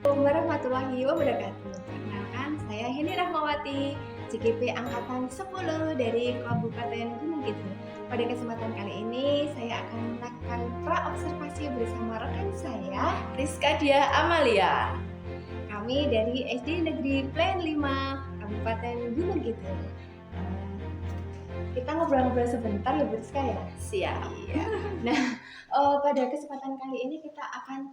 Warahmatullahi wabarakatuh. Perkenalkan, saya Heni Rahmawati, CGP Angkatan 10 dari Kabupaten Gunung Kidul. Pada kesempatan kali ini, saya akan melakukan pra-observasi bersama rekan saya, Rizka Dia Amalia. kami dari SD Negeri Plan 5, Kabupaten Gunung Kidul. Kita ngobrol-ngobrol sebentar ya, Bu Rizka ya? Siap. Iya. Nah, pada kesempatan kali ini kita akan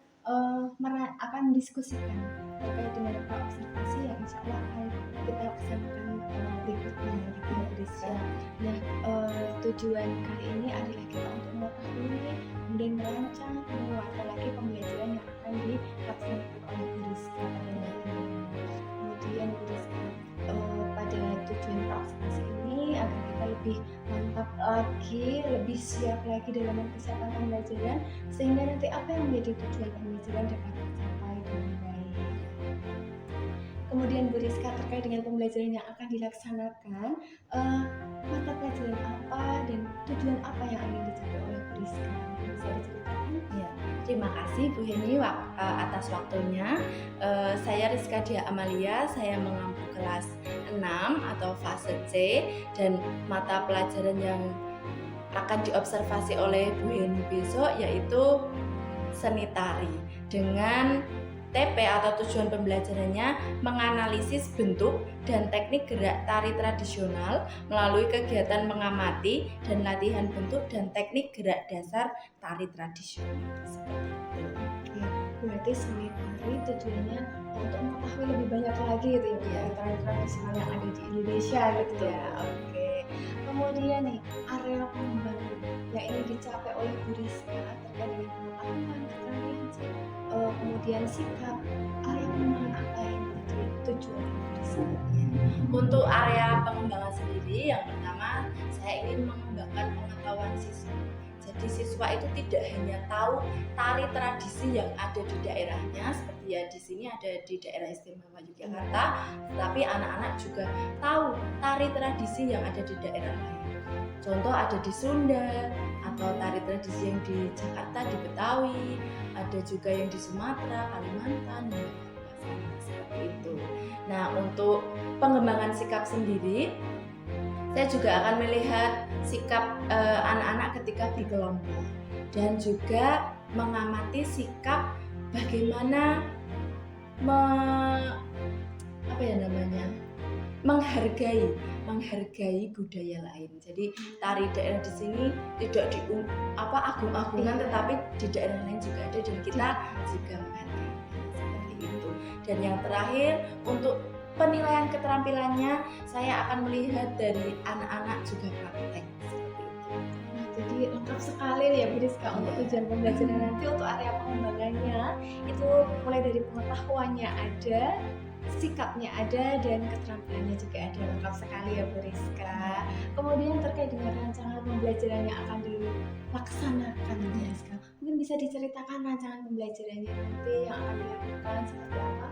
diskusikan terkait dengan observasi yang insya Allah akan kita laksanakan berikutnya gitu ya, Bu Rizka. Nah, tujuan kali ini adalah kita untuk mengetahui kemudian merancang lagi pembelajaran yang akan dilaksanakan oleh Bu Rizka pada nanti. Kemudian Bu Rizka, pada tujuan observasi ini agar kita lebih mantap lagi, lebih siap lagi dalam mempersiapkan pembelajaran sehingga nanti apa yang menjadi tujuan pembelajaran dapat tercapai dengan baik. Kemudian Bu Rizka, terkait dengan pembelajaran yang akan dilaksanakan, mata pelajaran apa dan tujuan apa yang ingin dicapai oleh Bu Rizka? Bisa diceritakan? Ya, terima kasih Bu Heni atas waktunya. Saya Rizka Dia Amalia, saya mengampu kelas 6 atau fase C, dan mata pelajaran yang akan diobservasi oleh Bu Heni besok yaitu seni tari, dengan TP atau tujuan pembelajarannya menganalisis bentuk dan teknik gerak tari tradisional melalui kegiatan mengamati dan latihan bentuk dan teknik gerak dasar tari tradisional. Ya, berarti seni tari tujuannya untuk mengetahui lebih banyak lagi gitu ya, tari tradisional yang ada di Indonesia gitu ya. Oke. Kemudian nih, area pengembangan yang ingin dicapai oleh Bu Rizka terkait dengan pengetahuan, keterampilan, kemudian sikap, area pengembangan apa yang menjadi tujuan Bu Rizka? Untuk area pengembangan sendiri, yang pertama saya ingin mengembangkan pengetahuan siswa. Jadi siswa itu tidak hanya tahu tari tradisi yang ada di daerahnya, seperti ya di sini ada di daerah istimewa Yogyakarta, tetapi anak-anak juga tahu tari tradisi yang ada di daerah lain. Contoh ada di Sunda, atau tari tradisi yang di Jakarta, di Betawi, ada juga yang di Sumatera, Kalimantan, dan seperti itu. Nah, untuk pengembangan sikap sendiri, saya juga akan melihat sikap anak-anak ketika berkelompok, dan juga mengamati sikap bagaimana menghargai budaya lain. Jadi tari daerah di sini tidak agung-agungan, tetapi di daerah lain juga ada dan kita juga menghargai seperti itu. Dan yang terakhir, untuk penilaian keterampilannya saya akan melihat dari anak-anak juga praktek seperti itu. Nah, jadi lengkap sekali ya Bu Rizka untuk tujuan pembelajaran nanti. Untuk area pengembangannya itu mulai dari pengetahuannya ada, sikapnya ada, dan keterampilannya juga ada. Lengkap sekali ya Bu Rizka. Kemudian terkait dengan rancangan pembelajaran yang akan dilaksanakan Bu Rizka, mungkin bisa diceritakan rancangan pembelajarannya nanti yang akan dilakukan seperti apa?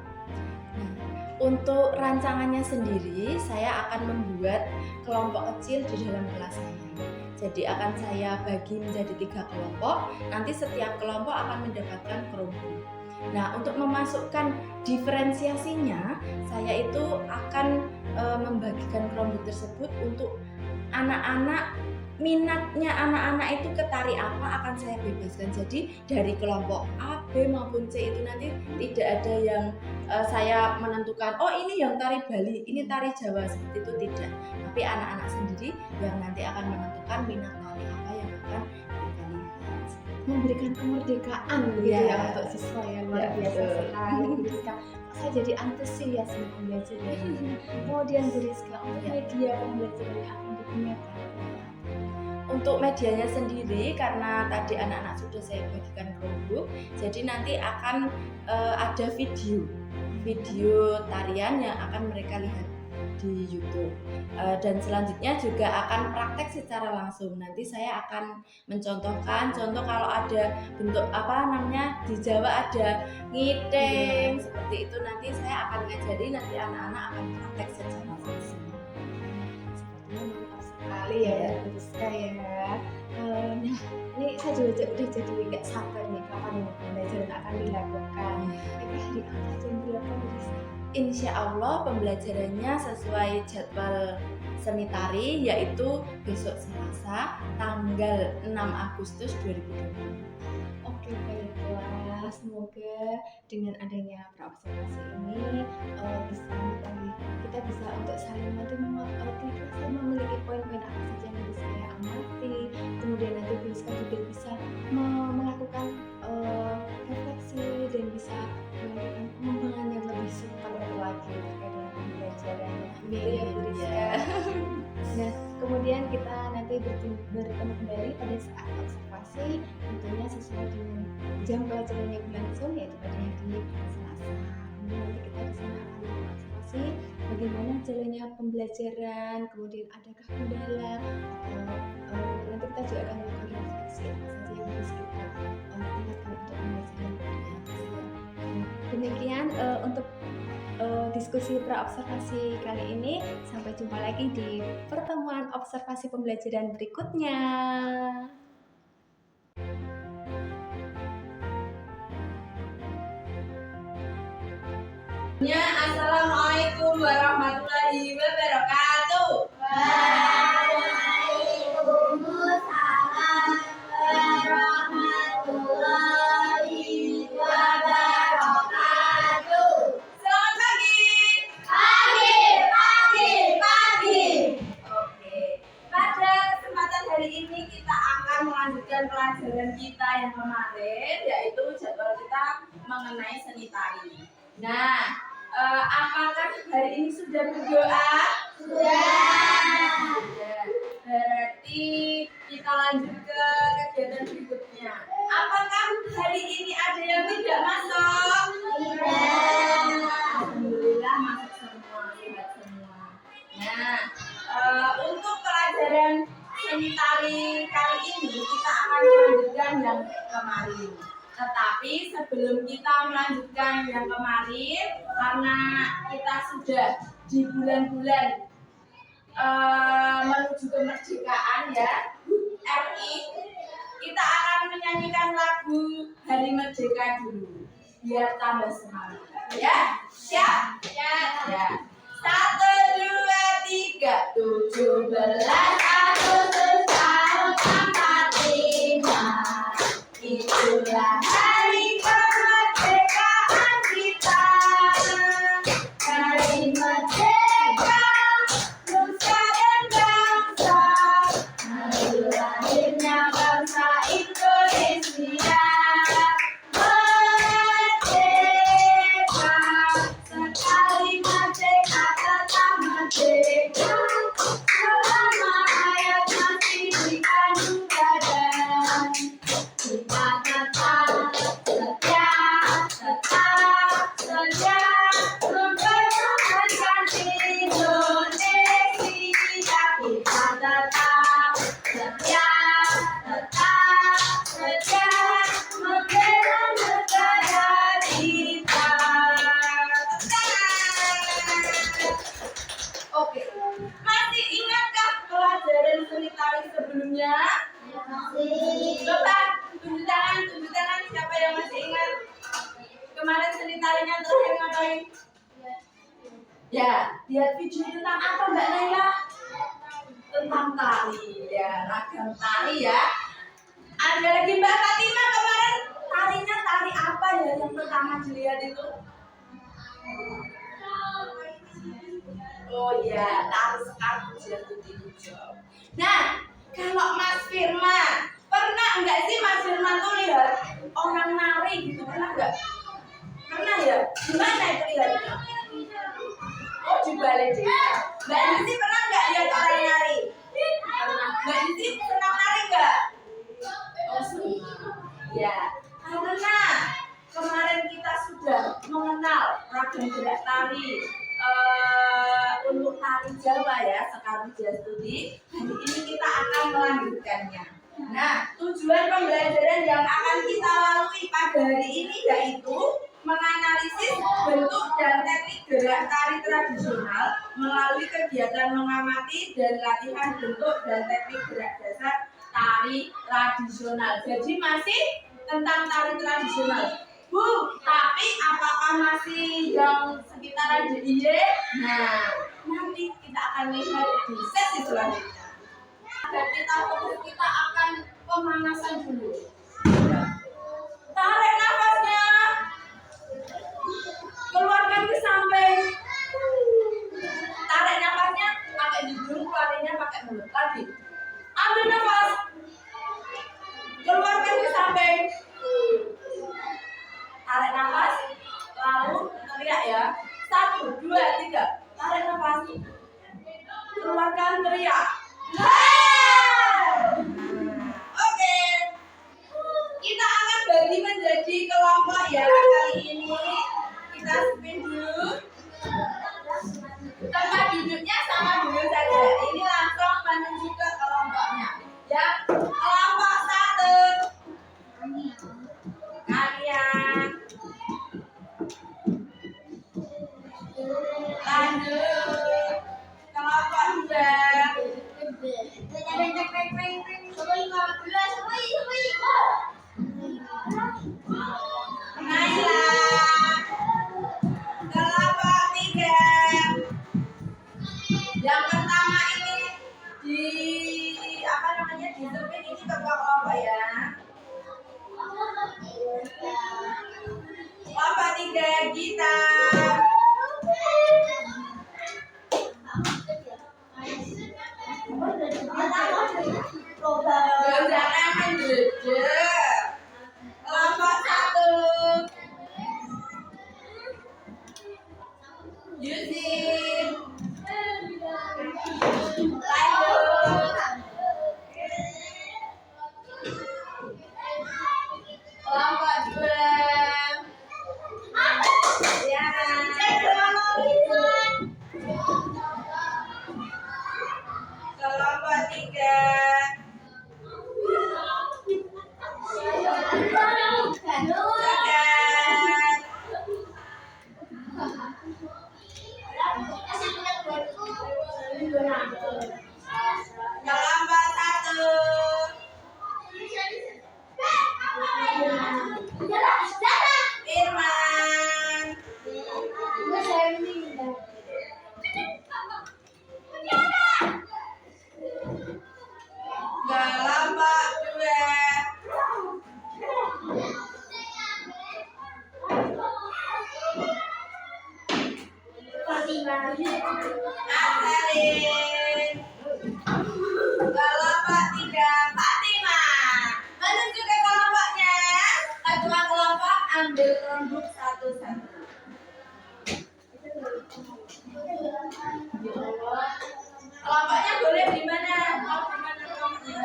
Untuk rancangannya sendiri, saya akan membuat kelompok kecil di dalam kelas saya. Jadi akan saya bagi menjadi 3 kelompok. Nanti setiap kelompok akan mendapatkan kelompok. Nah, untuk memasukkan diferensiasinya, saya itu akan membagikan kelompok tersebut untuk anak-anak. Minatnya anak-anak itu ke tari apa akan saya bebaskan. Jadi dari kelompok A, B maupun C itu nanti tidak ada yang saya menentukan, oh ini yang tari Bali, ini tari Jawa, seperti itu tidak. Tapi anak-anak sendiri yang nanti akan menentukan minat tari apa yang akan mereka lihat. Memberikan kemerdekaan gitu ya untuk siswa yang luar biasa sekali Bu Rizka. Saya jadi antusias dengan pembelajaran ini. Kemudian Bu Rizka, untuk media pembelajaran yang akan digunakan. Untuk medianya sendiri, karena tadi anak-anak sudah saya bagikan kelompok, jadi nanti akan ada video tarian yang akan mereka lihat di YouTube, dan selanjutnya juga akan praktek secara langsung. Nanti saya akan mencontohkan, contoh kalau ada bentuk di Jawa ada ngiteng seperti itu, nanti saya akan ngajari, nanti anak-anak akan praktek secara langsung. Sepertinya mantap sekali ya Bu Rizka ya. Nah, ini saya juga udah jadi nggak sabar nih kapan ini pembelajaran akan dilakukan. Kira hari apa jam berapa bisa? Insya Allah pembelajarannya sesuai jadwal seni tari, yaitu besok Selasa tanggal 6 Agustus 2020. Oke, baiklah. Semoga dengan adanya praobservasi ini bisa tadi kita bisa untuk saling nanti kita memiliki poin-poin apa saja yang bisa saya amati. Kemudian nanti bisa juga bisa melakukan refleksi dan bisa melakukan pengembangan yang lebih super lagi terkait dengan pembelajarannya. Amin ya Bu Rizka. Nah, kemudian kita nanti bertemu kembali pada saat observasi, tentunya sesuai dengan jam pelajaran yang berlangsung yaitu pada hari Selasa. Kemudian nanti kita di sana akan mengobservasi bagaimana jalannya pembelajaran, kemudian adakah kendala atau nanti kita juga akan melakukan refleksi apa saja yang harus kita tingkatkan untuk pembelajaran berikutnya. Demikian untuk diskusi praobservasi kali ini. Sampai jumpa lagi di pertemuan observasi pembelajaran berikutnya. Assalamualaikum warahmatullahi wabarakatuh. Waalaikumsalam warahmatullahi wabarakatuh. Selamat pagi. Pagi. Oke. Pada kesempatan hari ini kita akan melanjutkan pelajaran kita yang kemarin, yaitu jadwal kita mengenai seni tari. Nah, apakah hari ini sudah berdoa? Sudah. Berarti kita lanjut ke kegiatan berikutnya. Apakah hari ini ada yang tidak masuk? Tidak. Alhamdulillah masuk semua, lihat semua. Nah, untuk pelajaran seni tari kali ini kita akan melanjutkan yang kemarin. Tetapi sebelum kita melanjutkan yang kemarin, karena kita sudah di bulan-bulan menuju kemerdekaan ya, RI, kita akan menyanyikan lagu Hari Merdeka dulu, biar tambah semangat. Ya, siap? Ya. 1, 2, 3, 17 Agustus tahun 45. Itulah hari kemerdekaan kita. Hari merdeka, nusa dan bangsa. Hari lahirnya bangsa Indonesia. Merdeka, sekali merdeka tetap merdeka. Selama hayat masih di kandung badan. Kita tetap setia mempertahankan Indonesia. Kita tetap setia membela negara kita. Oke, masih ingatkah pelajaran seni tari sebelumnya? Coba tunjuk tangan siapa yang masih ingat? Kemarin seni tarinya terakhir ngapain? Ya, lihat video tentang apa Mbak Naila? Tentang tari ya, ragam tari ya. Ada lagi Mbak Fatima kemarin tarinya tari apa ya yang pertama dilihat itu? Oh ya, tari sekar jatuh di hijau. Nah, kalau Mas Firman, pernah enggak sih Mas Firman tuh lihat orang nari gitu, pernah enggak? Pernah ya? Gimana itu lihatnya? Oh, di balai desa. Mbak Nisi pernah enggak lihat orang nari? Pernah. Mbak Nisi pernah nari enggak? Oh, pernah. Ya, karena kemarin kita sudah mengenal ragam gerak tari untuk tari Jawa ya, Sekar Widya Studi. Hari ini kita akan melanjutkannya. Nah, tujuan pembelajaran yang akan kita lalui pada hari ini yaitu menganalisis bentuk dan teknik gerak tari tradisional melalui kegiatan mengamati dan latihan bentuk dan teknik gerak dasar tari tradisional. Jadi masih tentang tari tradisional. Bu, tapi apakah masih yang sekitaran DIY? Nah, nanti kita akan lihat di sesi selanjutnya. Dan kita akan pemanasan dulu. Tarik nafasnya, keluarkan ke samping. Tarik nafasnya pakai hidung, keluarnya pakai mulut. Lagi, ambil nafas, keluarkan ke samping. Tarik nafas, lalu teriak ya. 1, 2, 3. Tarik nafas, keluarkan, teriak. Oke, kita akan bagi menjadi kelompok ya. Kali ini kita spin dulu. Tempat duduknya sama dulu saja. Ini langsung menuju ke kelompoknya. Ya, kelompok 1. Kalian lanjut kelompok 2. Naila kelompok 3. Yang pertama ini di apa namanya di sepin ini kelompok ya. Kelompok 3 gitar. Jangan menjejak. Kelompok 1. Yusif. Lanjut. Kelompok 2. Ya. Kelompok 3. Kelompok 1. Irman. Kelompok 2. Asarin. Kelompok 3. Fatimah. Menuju ke kelompoknya. Ketua kelompok ambil rembuk satu-satu. Kelompoknya boleh di mana? Mau di mana kelompoknya?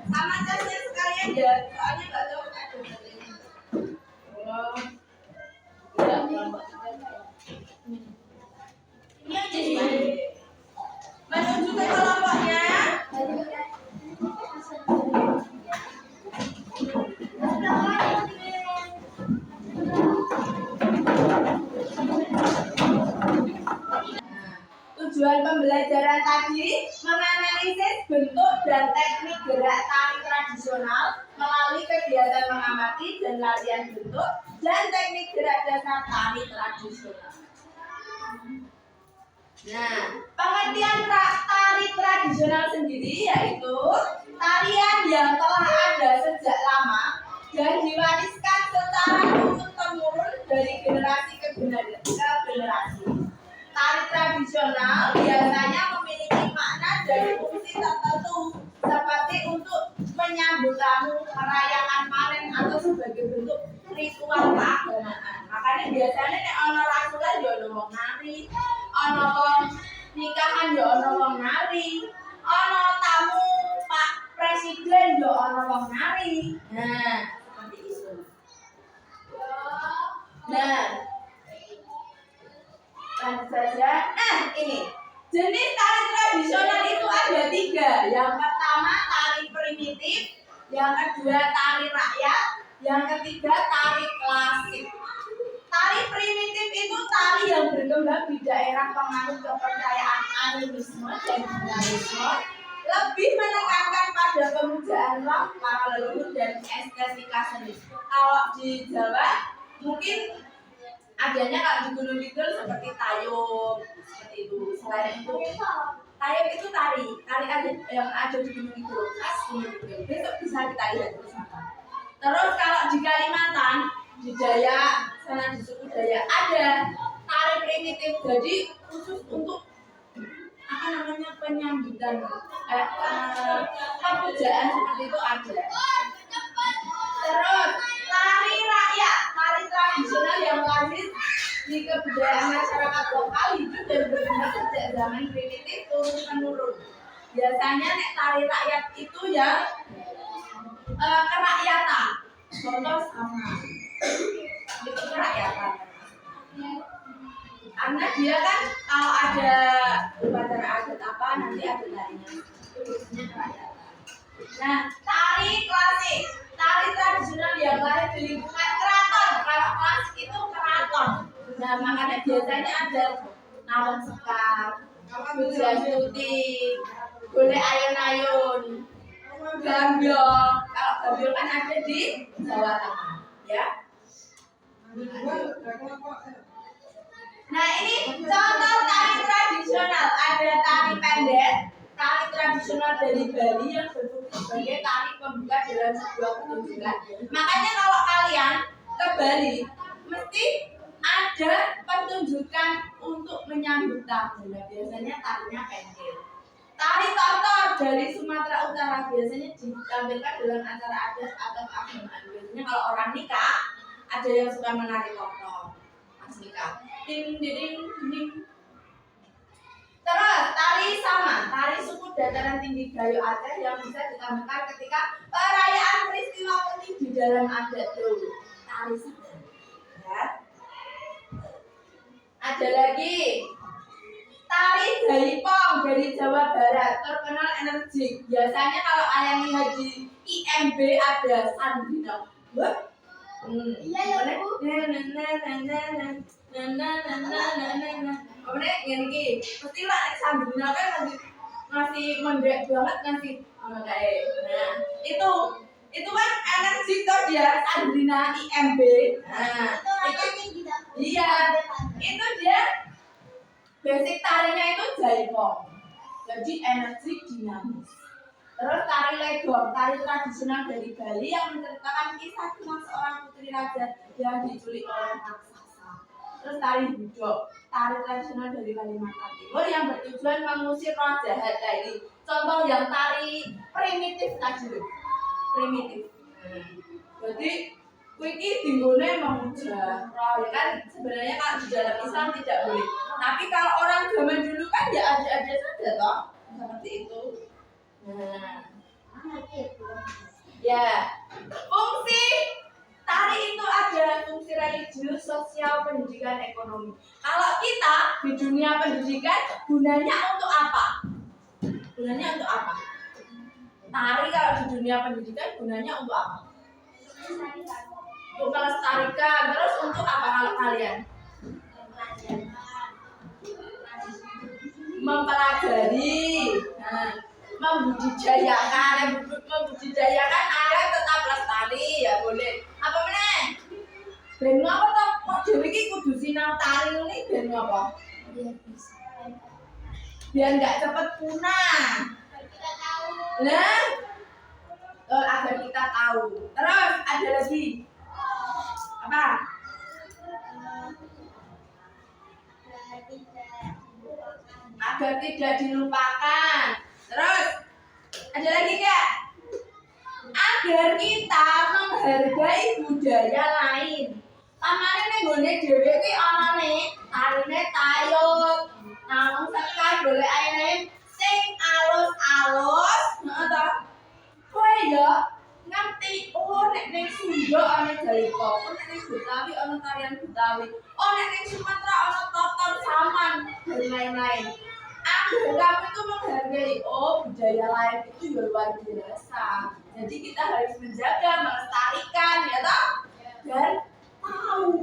Sama casnya sekalian ya. Soalnya nggak tahu ada bedanya. Oh. Ya, kelompok 3. Menuju ke kelompoknya. Tujuan pembelajaran tadi menganalisis bentuk dan teknik gerak tari tradisional melalui kegiatan mengamati dan latihan bentuk dan teknik gerak dasar tari tradisional. Nah, pengertian tari tradisional sendiri yaitu tarian yang telah ada sejak lama dan diwariskan secara turun-temurun dari generasi ke generasi. Tari tradisional biasanya memiliki makna dan fungsi tertentu seperti untuk menyambut tamu, merayakan panen atau sebagai bentuk ritual keagamaan. Makanya biasanya nek ana rasulan yo ono wong nari, ana wong nikahan yo ono wong nari, ana tamu Pak Presiden yo ono wong nari. Nah, seperti itu. Nah, lanjut saja. Ini jenis tari tradisional itu ada 3. Yang pertama tari primitif, yang kedua tari rakyat, yang ketiga tari klasik. Tari primitif itu tari yang berkembang di daerah penganut kepercayaan animisme dan dinamisme lebih menekankan pada pemujaan roh para leluhur dan estetika seni. Kalau di Jawa mungkin adanya kalau di Gunung Kidul seperti tayub seperti itu. Selain itu tayub itu tari ada yang ada di Gunung Kidul, khas Gunung Kidul. Besok bisa kita lihat bersama. Terus kalau di Kalimantan, di Dayak, sana di suku Dayak ada tari primitif, jadi khusus untuk apa namanya penyambutan pemujaan seperti itu ada. Terus tari rakyat, tari tradisional yang lahir di kebudayaan masyarakat lokal hidup dan berkembang sejak zaman primitif turun menurun. Biasanya nek tari rakyat itu yang kerakyatan. Contoh sama itu kerakyatan. Karena dia kan kalau ada upacara adat apa nanti ada tarinya. Itu biasanya kerakyatan. Nah, tari klasik, tari tradisional yang lahir di lingkungan keraton. Kalau klasik itu keraton. Nah, makanya biasanya ada nawang sekar, hujan tuti, golek ayun-ayun, gambyong. Kalau gambyong kan ada di Jawa Tengah, ya. Nah, ini contoh tari tradisional. Ada tari pendek, tari tradisional dari Bali yang berfungsi sebagai tari pembuka dalam sebuah pertunjukan. Makanya kalau kalian ke Bali, mesti ada pertunjukan untuk menyambut tamu. Nah, biasanya tarinya pendek. Tari tortor dari Sumatera Utara biasanya ditampilkan dalam acara adat atau keagamaan. Biasanya kalau orang nikah, ada yang suka menari tortor pas nikah. Ding ding ding. Terus tari sama, tari suku dataran tinggi Gayo Aceh yang bisa ditampilkan ketika perayaan peristiwa penting di dalam adat tuh. Tari sama. Ya. Ada lagi tari jaipong dari Jawa Barat, terkenal energik. Biasanya kalau kalian lihat di IMB ada Sandino. Wah. Iya ya Bu. Kemudian gini, mesti lah Sandino kan masih mendek banget ngasih kayak. Nah, itu kan energik tuh dia Sandrina IMB. Nah, itu iya, itu dia basic tarinya itu jaipong. Jadi energik dinamis. Terus tari legong, tari tradisional dari Bali yang menceritakan kisah tentang seorang putri raja yang diculik oleh raksasa. Terus tari budok, tari tradisional dari Kalimantan Timur yang bertujuan mengusir roh jahat tadi. Contoh yang tari primitif tadi, primitif. Jadi wiki dinggone memuja roh, ya kan sebenarnya kalau di dalam Islam tidak boleh. Tapi kalau orang zaman dulu kan ya ada saja toh seperti itu. Nah, ya, fungsi tari itu ada fungsi religius, sosial, pendidikan, ekonomi. Kalau kita di dunia pendidikan, gunanya untuk apa? Gunanya untuk apa? Tari kalau di dunia pendidikan gunanya untuk apa? Untuk melestarikan. Terus untuk apa kalau kalian? Mempelajari. Nah, membudidayakan agar tetap lestari ya boleh. Apa meneh? Ben apa to? Kok dhewe iki kudu sinau tari ini ben apa? Biar enggak cepet punah. Nah, agar kita tahu. Terus ada lagi. Apa? Agar tidak dilupakan. Terus ada lagi enggak? Agar kita menghargai budaya lain. Pamane ning gone dhewe ki anane tarine tayub, nawang sekar golek ayune sing alus-alus, heeh to. Kowe ya ngerti nek ning Sunda ana jaipong, nek ning Betawi ana tarian Betawi, nek ning Sumatera ana tortor saman dan lain-lain. Kamu itu menghargai budaya lain itu luar biasa. Jadi kita harus menjaga, melestarikan, ya toh, dan tahu.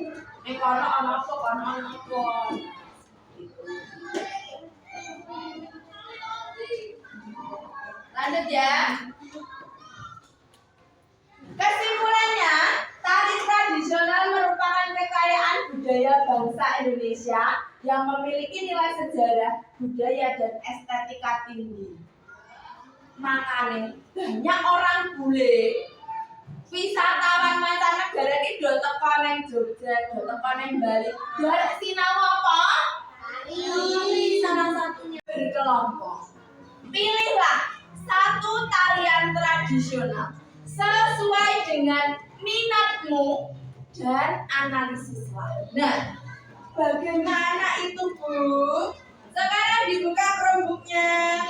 Kono ana apa. Lanjut ya. Kesimpulannya, tari tradisional merupakan kekayaan budaya bangsa Indonesia yang memiliki nilai sejarah, budaya, dan estetika tinggi. Makanya banyak orang bule, wisatawan mancanegara ini do teko nang Jogja, do teko nang Bali. Garek sinau apa? Tari. Salah satunya berkelompok. Pilihlah satu tarian tradisional sesuai dengan minatmu dan analisislah. Nah, bagaimana itu, Bu? Sekarang dibuka Chromebook-nya.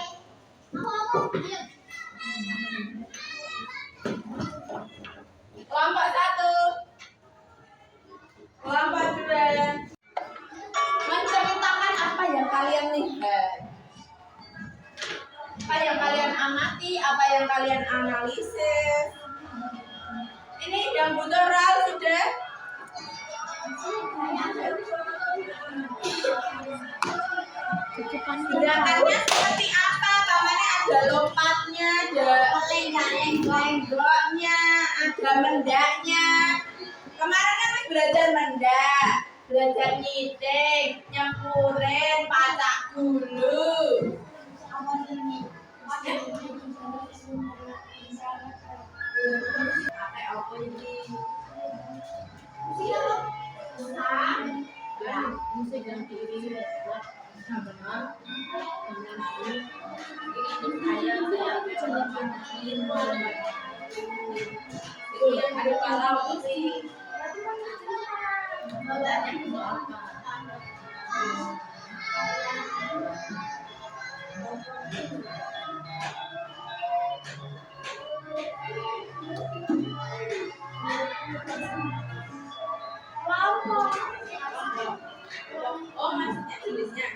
Kelompok 1, kelompok 2. Menceritakan apa yang kalian lihat, apa yang kalian amati, apa yang kalian analisis. Ini yang butuh RAL sudah. Gerakannya seperti apa? Kamarnya ada lompatnya, ada lenggok-lenggoknya, ada mendaknya. Kemarin kan belajar mendak, belajar ngiting, nyempurin, pacak gulu. Pakai apa ini? Musik yang diiringi benar. Ada kalau musik. Oh, maksudnya tulisnya.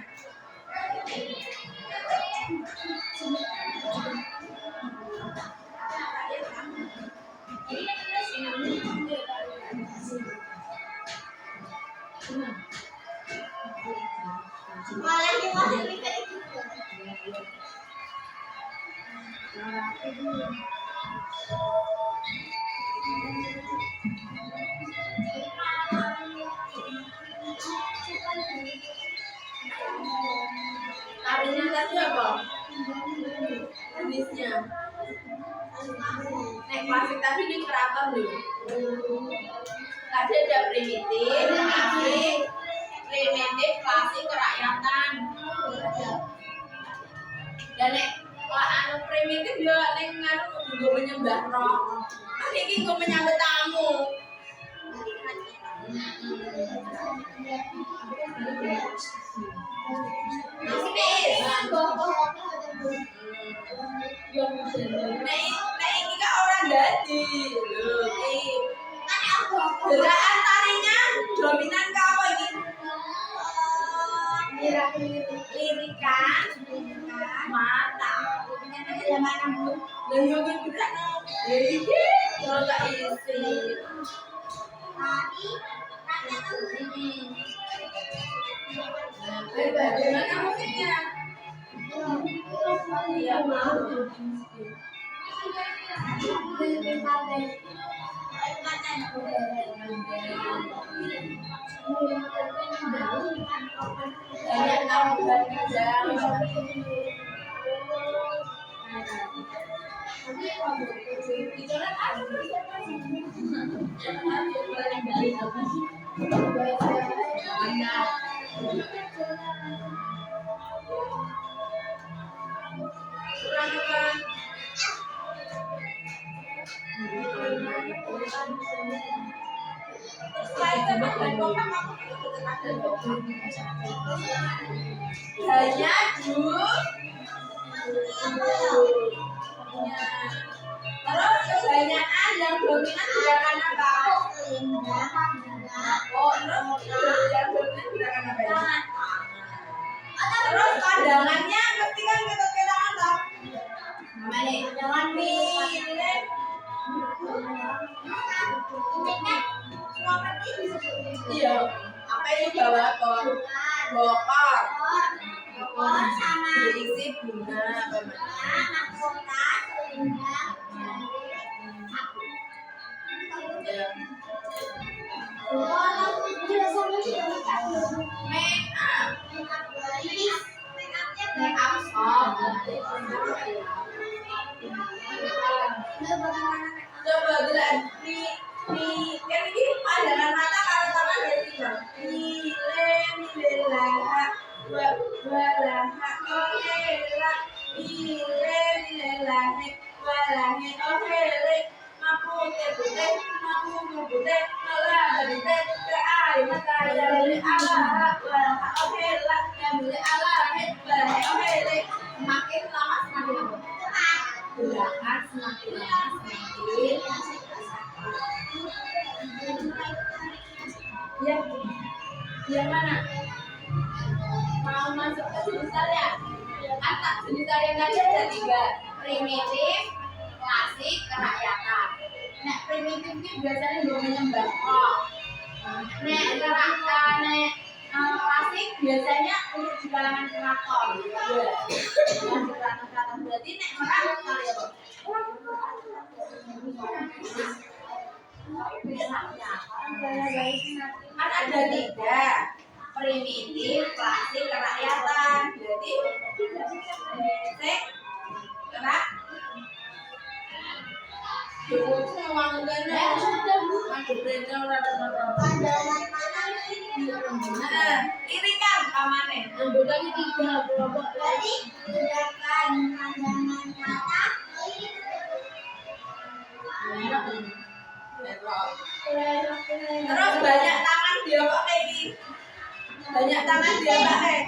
Tarinya tadi apa? Tulisnya. Nek klasik tadi di keraton loh. Tadi ada primitif, klasik, kerakyatan. Dan nek anu primitif yo nek nganu nggo menyembah roh. Nanti iki nggo menyambut tamu. Nek iki kan orang dadi. Lho, iki. Gerakan tarinya dominan ke apa iki? Lirikan mata. Yang mana, Bu? Lah yo gerak no. Iki yo tak isi. Bagaimana musiknya? Iya, mau. Banyak tahu hanya terus kebanyakan yang dominan gerakan apa? Oh, terus yang dominan gerakan apa ya? Terus pandangannya pasti kan kita apa? Mana? Jangan milih. Iya, apa ini bawa bokor sama berisi bunga, mahkota, Ya. Make up shop. Coba gerak di kan ini pandangan mata kalau tangan dari sini. Milelah walah okelah milelah walah okelah mapu putih nolah dari ke air mata dari Allah walah okelah dari Allah walah okelah semakin lama semakin gerakan semakin lama semakin ya yang mana mau masuk ke jenis tarian kata jenis tarian tadi ada 3 primitif klasik kerakyatan nah primitif ini biasanya belum menyembah nek klasik biasanya untuk di kalangan keraton yang di kalangan keraton berarti nek orang kali ya kan ada 3 primitif, klasik, kerakyatan berarti primitif, kerak ini kan pamannya anggotanya 3 kelompok tadi gerakan pandangan mata terus banyak tangan dia pakai ini banyak tangan dia pakai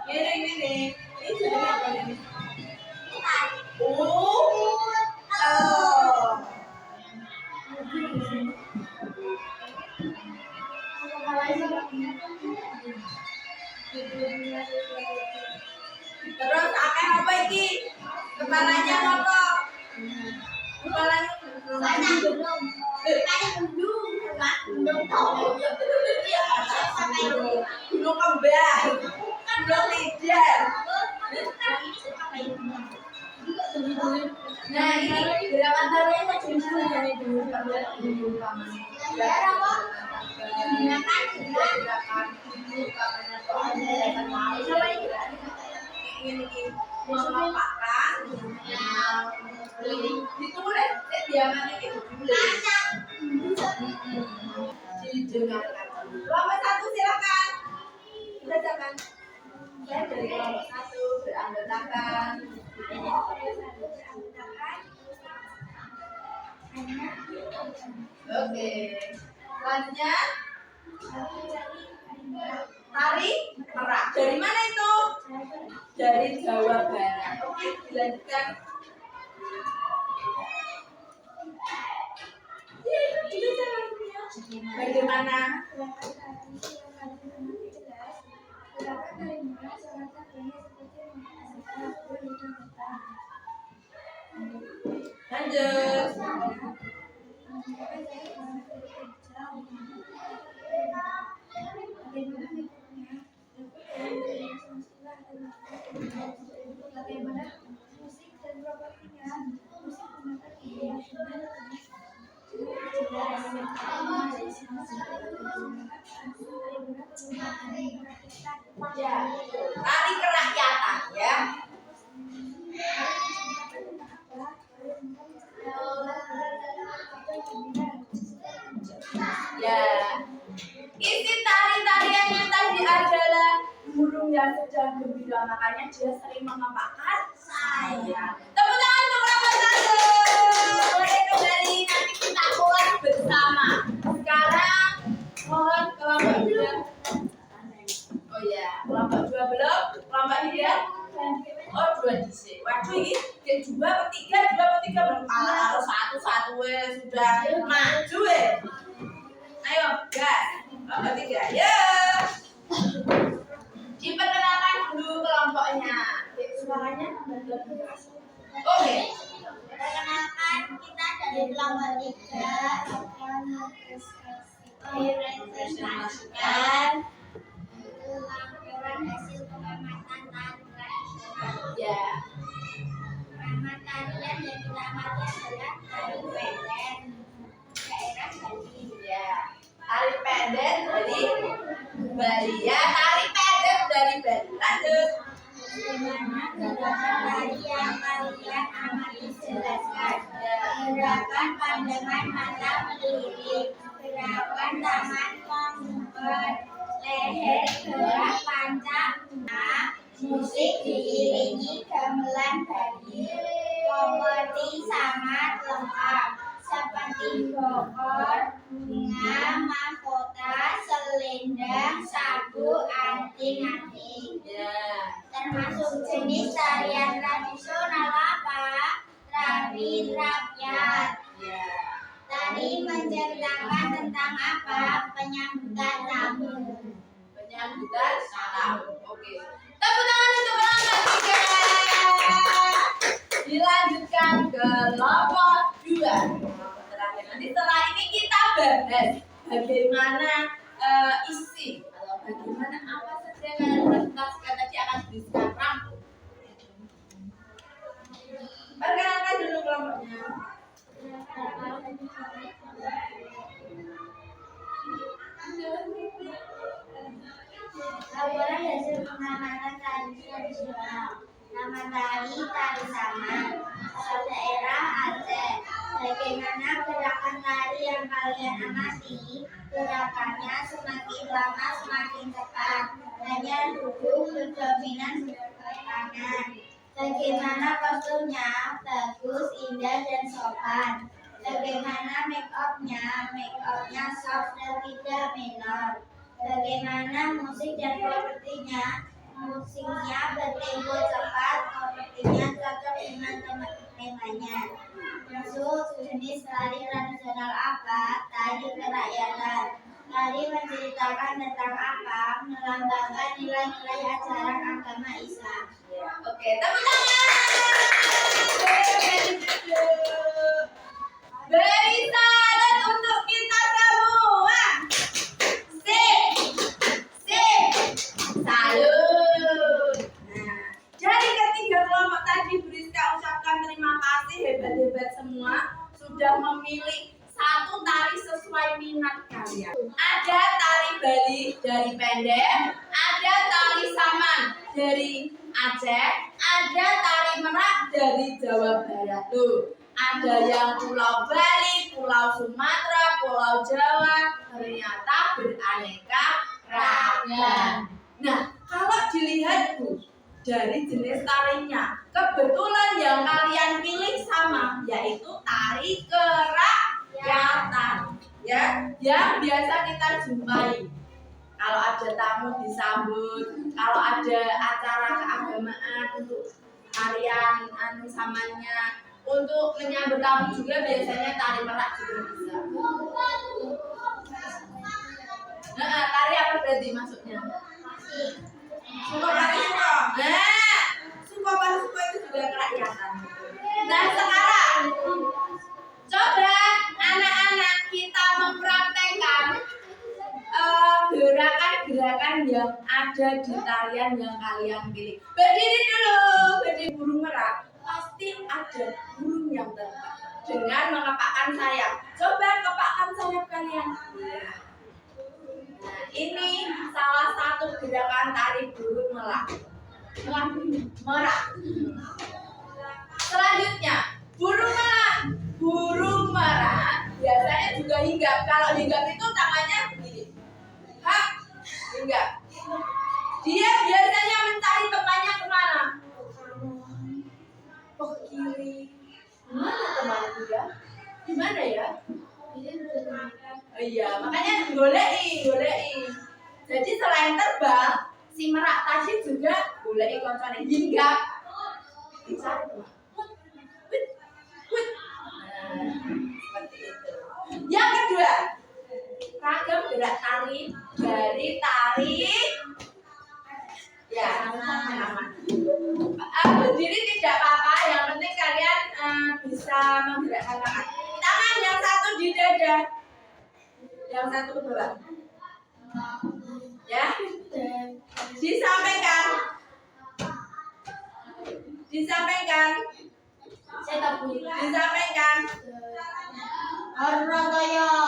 ini jadi apa ini terus akeh apa iki kepalanya apa kepalanya gunung kembar gunung lijar nah ini gerakan tarian dari dulu mengepakkan ditulis diamannya gitu didengarkan kelompok 1 silakan bacakan saya dari kelompok 1 beranggotakan oke selanjutnya tari merak dari mana itu dari Jawa Barat oke dilanjutkan bagaimana lanjut ya tari kerakyatan ya ya isi tari-tariannya tadi adalah burung yang sedang gembira makanya dia sering mengepakkan sayap tepuk tangan untuk kelompok 1 boleh kembali nanti kita keluar bersama sekarang mohon kelompok 2 oh ya kelompok 2 belum kelompok 3 oh 2 DC waduh ini dia 2 per 3 belum kalah harus satu sudah maju ayo gas kelompok 3 ya diperkenalkan dulu kelompoknya suaranya oke Perkenalkan kita dari kelompok 3 akan merepresentasikan laporan hasil pengamatan Bali. Lanjut. Bagaimana gerakan tari yang kalian amati jelaskan? Gerakan pandangan mata melirik, gerakan tangan mengumpet, leher gerak pancak, musik diiringi gamelan Bali. Komedi sangat lengkap seperti bokor, bunga, mahkota, selendang, sabuk, anting-anting. Ya. Termasuk jenis tarian tradisional apa? Tari rakyat. Ya. Tari menceritakan tentang apa? Penyambutan tamu. Penyambutan tamu. Oke. Tepuk tangan untuk kelompok 3. Dilanjutkan ke kelompok 2. Terakhir. Nanti setelah ini kita bahas bagaimana isi atau bagaimana apa saja yang kalian presentasikan tadi akan disediakan rangkum. Perkenalkan dulu kelompoknya. Laporan hasil pengamatan tari tradisional. Nama tari tari saman. Asal daerah Aceh. Bagaimana gerakan tari yang kalian amati? Gerakannya semakin lama semakin cepat. Hanya duduk berdominan sebelah kanan. Bagaimana kostumnya? Bagus, indah, dan sopan. Bagaimana make upnya soft dan tidak menor. Bagaimana musik dan propertinya? Musiknya bertempo cepat, propertinya cocok dengan temanya. Masuk jenis tari tradisional apa? Tari kerakyatan. Tari menceritakan tentang apa? Melambangkan nilai-nilai ajaran agama Islam. Oke, tepuk tangan. Beri salam untuk kita semua. Sip, sip, salut. Nah, dari ketiga kelompok tadi Briska ucapkan terima kasih, hebat-hebat semua sudah memilih satu tari sesuai minat kalian. Ada tari Bali dari Pendem, ada tari Saman dari Aceh, ada tari Merak dari Jawa Barat. Tuh, ada yang Pulau Bali, Pulau Sumatera, Pulau Jawa, ternyata beraneka ragam. Nah, kalau dilihat Bu, dari jenis tarinya, kebetulan yang kalian pilih sama, yaitu tari kerakyatan, ya, yang biasa kita jumpai. Kalau ada tamu disambut, kalau ada acara keagamaan untuk tarian samannya, untuk menyambut tamu juga biasanya tari merak juga bisa. Nah, tari apa berarti maksudnya? Suko pari suko. Nah, suko pari suko itu juga kerakyatan. Nah, sekarang coba anak-anak kita mempraktekkan gerakan-gerakan yang ada di tarian yang kalian pilih. Berdiri dulu, berdiri burung merak. Pasti ada burung yang terbang dengan mengepakkan sayap. Coba kepakkan sayap kalian. Nah, ini salah satu gerakan tari burung merak. Merak. Selanjutnya, burung merak. Burung merak biasanya juga hinggap. Kalau hinggap itu tangannya begini. Hap, hinggap. Dia biasanya mencari temannya kemana? Oh, kiri. Mana temanku ya? Di mana ya? Oh, iya, makanya goleki. Jadi selain terbang, si merak tadi juga goleki koncone hinggap. Dicari teman. Seperti itu. Yang kedua, ragam gerak tari dari tari ya aman. Berdiri tidak apa-apa, yang penting kalian bisa menggerakkan tangan. Tangan yang satu di dada, yang satu ke bawah. Ya, disampaikan. Disampaikan.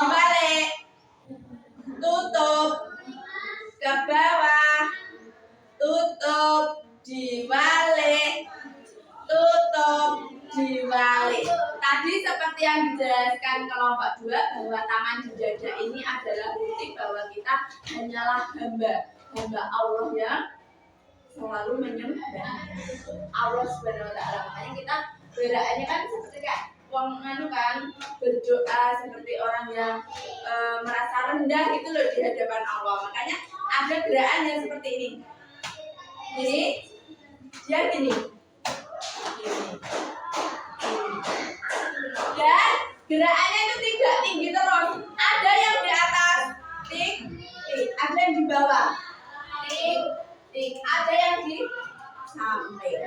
Dibalik. Tutup. Ke bawah. Tutup. seperti yang dijelaskan kelompok 2 bahwa tangan di dada ini adalah bukti bahwa kita hanyalah hamba Allah yang selalu menyembah Allah Subhanahu wa taala. Makanya kita gerakannya kan seperti kayak wong kan berdoa seperti orang yang merasa rendah gitu loh di hadapan Allah. Makanya ada gerakan yang seperti ini. Jadi dia gini. Dan gerakannya itu tidak tinggi terus. Ada yang di atas, tik, tik. Ada yang di bawah, tik, tik. Ada yang di samping.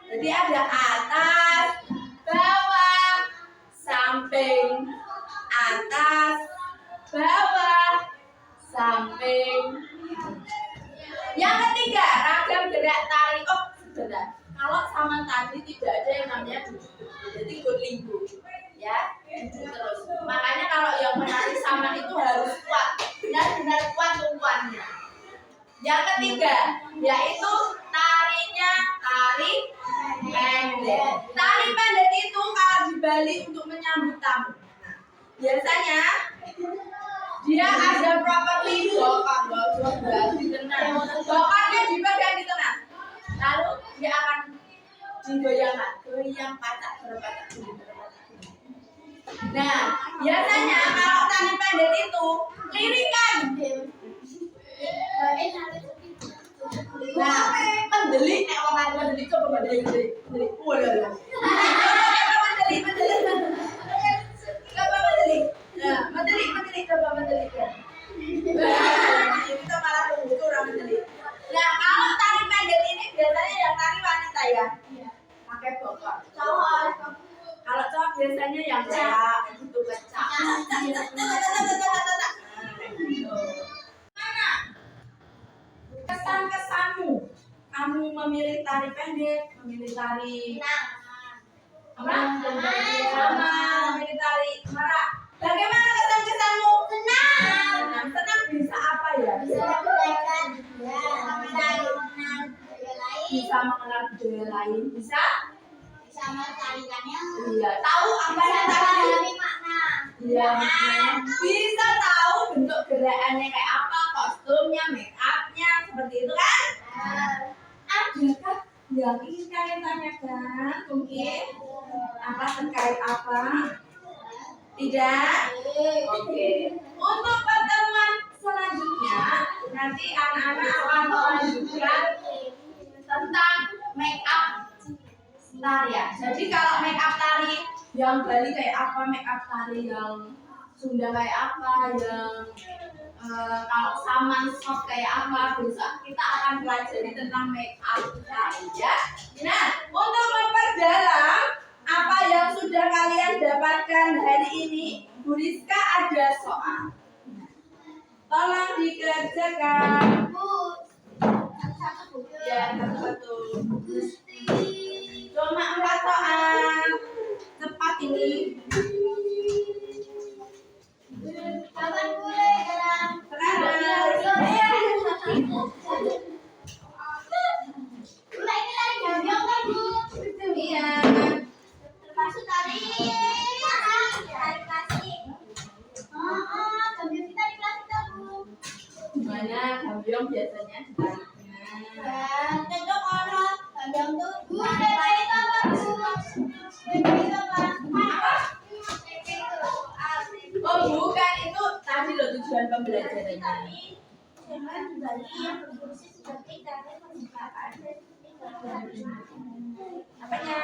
Jadi ada atas, bawah, samping, atas, bawah, samping. Yang ketiga, ragam gerak tari. Oh, sebentar. Kalau sama tadi tidak ada yang namanya duduk, jadi berlinggu, ya, duduk terus. Makanya kalau yang menari sama itu harus kuat, benar-benar kuat tumpuannya. Yang ketiga, yaitu tarinya tari pendek. Tari pendek itu kalau di Bali untuk menyambut tamu. Nah, biasanya dia ada properti bokar di tengah. Bokarnya dipegang di tengah. Lalu dia akan digoyangkan, goyang patah berpatah. Nah, biasanya kalau tari pendek itu lirikan. Nah, mendelik nek wong arep mendelik coba mendelik. Mendelik. Coba mendelik. Nah, mendelik coba mendelik ya. Kita malah tunggu orang mendelik. Nah, kalau tari pendek ini biasanya yang tari wanita ya. Pakai bokor. Cowok. Kalau cowok biasanya yang kecak, gitu kecak. Mana? Kesan-kesanmu. Kamu memilih tari pendek, memilih tari apa? Sama memilih tari merak. Bagaimana kesan-kesanmu? Senang. Senang bisa apa ya? Bisa mengenal budaya lain. Bisa melestarikannya. Iya. Tahu apa yang tadi? Iya. Bisa tahu bentuk gerakannya kayak apa, kostumnya, make upnya, seperti itu kan? Adakah yang ingin kalian tanyakan? Mungkin apa terkait apa? Tidak? Oke. Untuk pertemuan selanjutnya, nanti anak-anak akan melanjutkan tentang make up tarian. Jadi kalau make up tari yang Bali kayak apa, make up tari yang Sunda kayak apa, yang kalau Saman Soft kayak apa, besok kita akan pelajari tentang make up tari ya. Nah, untuk memperdalam apa yang sudah kalian dapatkan hari ini, Bu Rizka ada soal. Tolong dikerjakan. Ya, satu. Cuma 4 soal. Cepat ini. Kapan boleh dalam ini tari gambiong kan Bu? Iya. Termasuk tari klasik. Gambiong kita di klasik kan Bu? Mana gambiong biasanya Dan cocok orang gambiong tuh Bu, PP itu apa Bu? PP itu apa? Oh bukan, itu tadi loh tujuan pembelajarannya. Dengan Bali yang berfungsi sebagai tari pembukaan dan Apanya?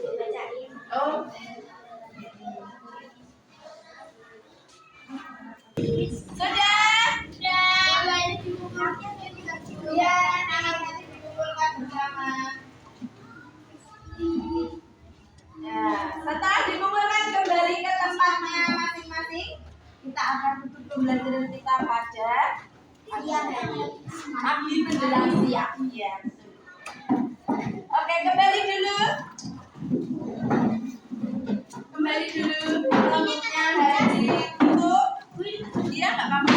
bacain. Oh. Sudah? Boleh dikumpulkan ya, nanti dikumpulkan bersama. Nah, setelah dikumpulkan kembali ke tempatnya masing-masing, kita akan tutup pembelajaran kita pada pagi menjelang siang. Iya, betul. Oke, kembali dulu. Kembali dulu. Rambutnya hari tutup. Dia nggak apa-apa.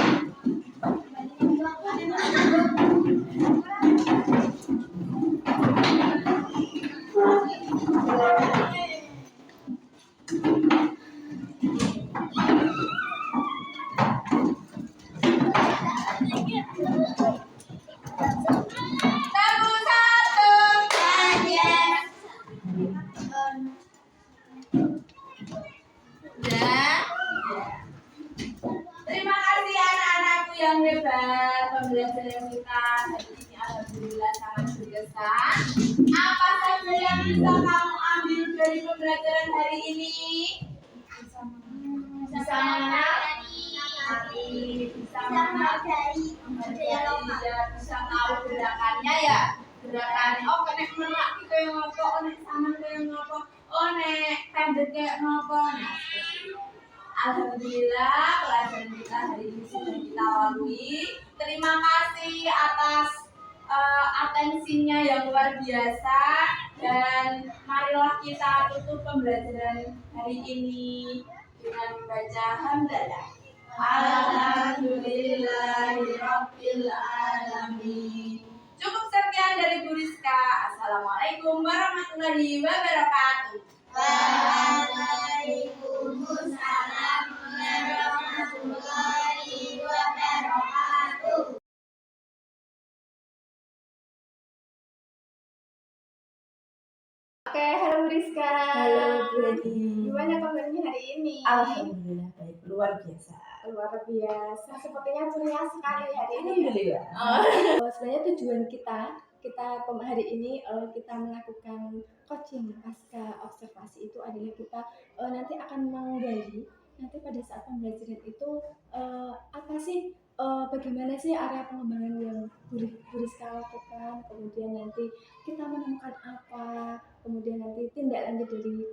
Sabu satu. Ganjar. Sudah. Terima kasih anak-anakku yang hebat. Pembelajaran kita hari ini alhamdulillah sangat berkesan. Apa saja yang bisa kamu ambil dari pembelajaran hari ini? Bisa bisa tahu gerakannya ya. Gerakannya oh nek merak iki koyo ngopo, nek sampean koyo ngopo, oh nek pendek kayak ngopo. Nah, seperti itu. Alhamdulillah pelajaran kita hari ini sudah kita lalui. Terima kasih atas atensinya yang luar biasa dan marilah kita tutup pembelajaran hari ini dengan membaca hamdalah. Alhamdulillahirabbil alamin. Cukup sekian dari Bu Rizka. Assalamualaikum warahmatullahi wabarakatuh. Waalaikumsalam warahmatullahi wabarakatuh. Oke, halo Rizka. Halo Bu Edi. Gimana kabarnya hari ini? Alhamdulillah baik, luar biasa. Luar biasa. Sepertinya ceria sekali hari ini. Alhamdulillah. Sebenarnya tujuan kita hari ini kita melakukan coaching pasca observasi itu adalah kita nanti akan menggali nanti pada saat pembelajaran itu apa sih bagaimana sih area pengembangan yang Bu Rizka lakukan, kemudian nanti kita menemukan apa, kemudian nanti tindak lanjut dari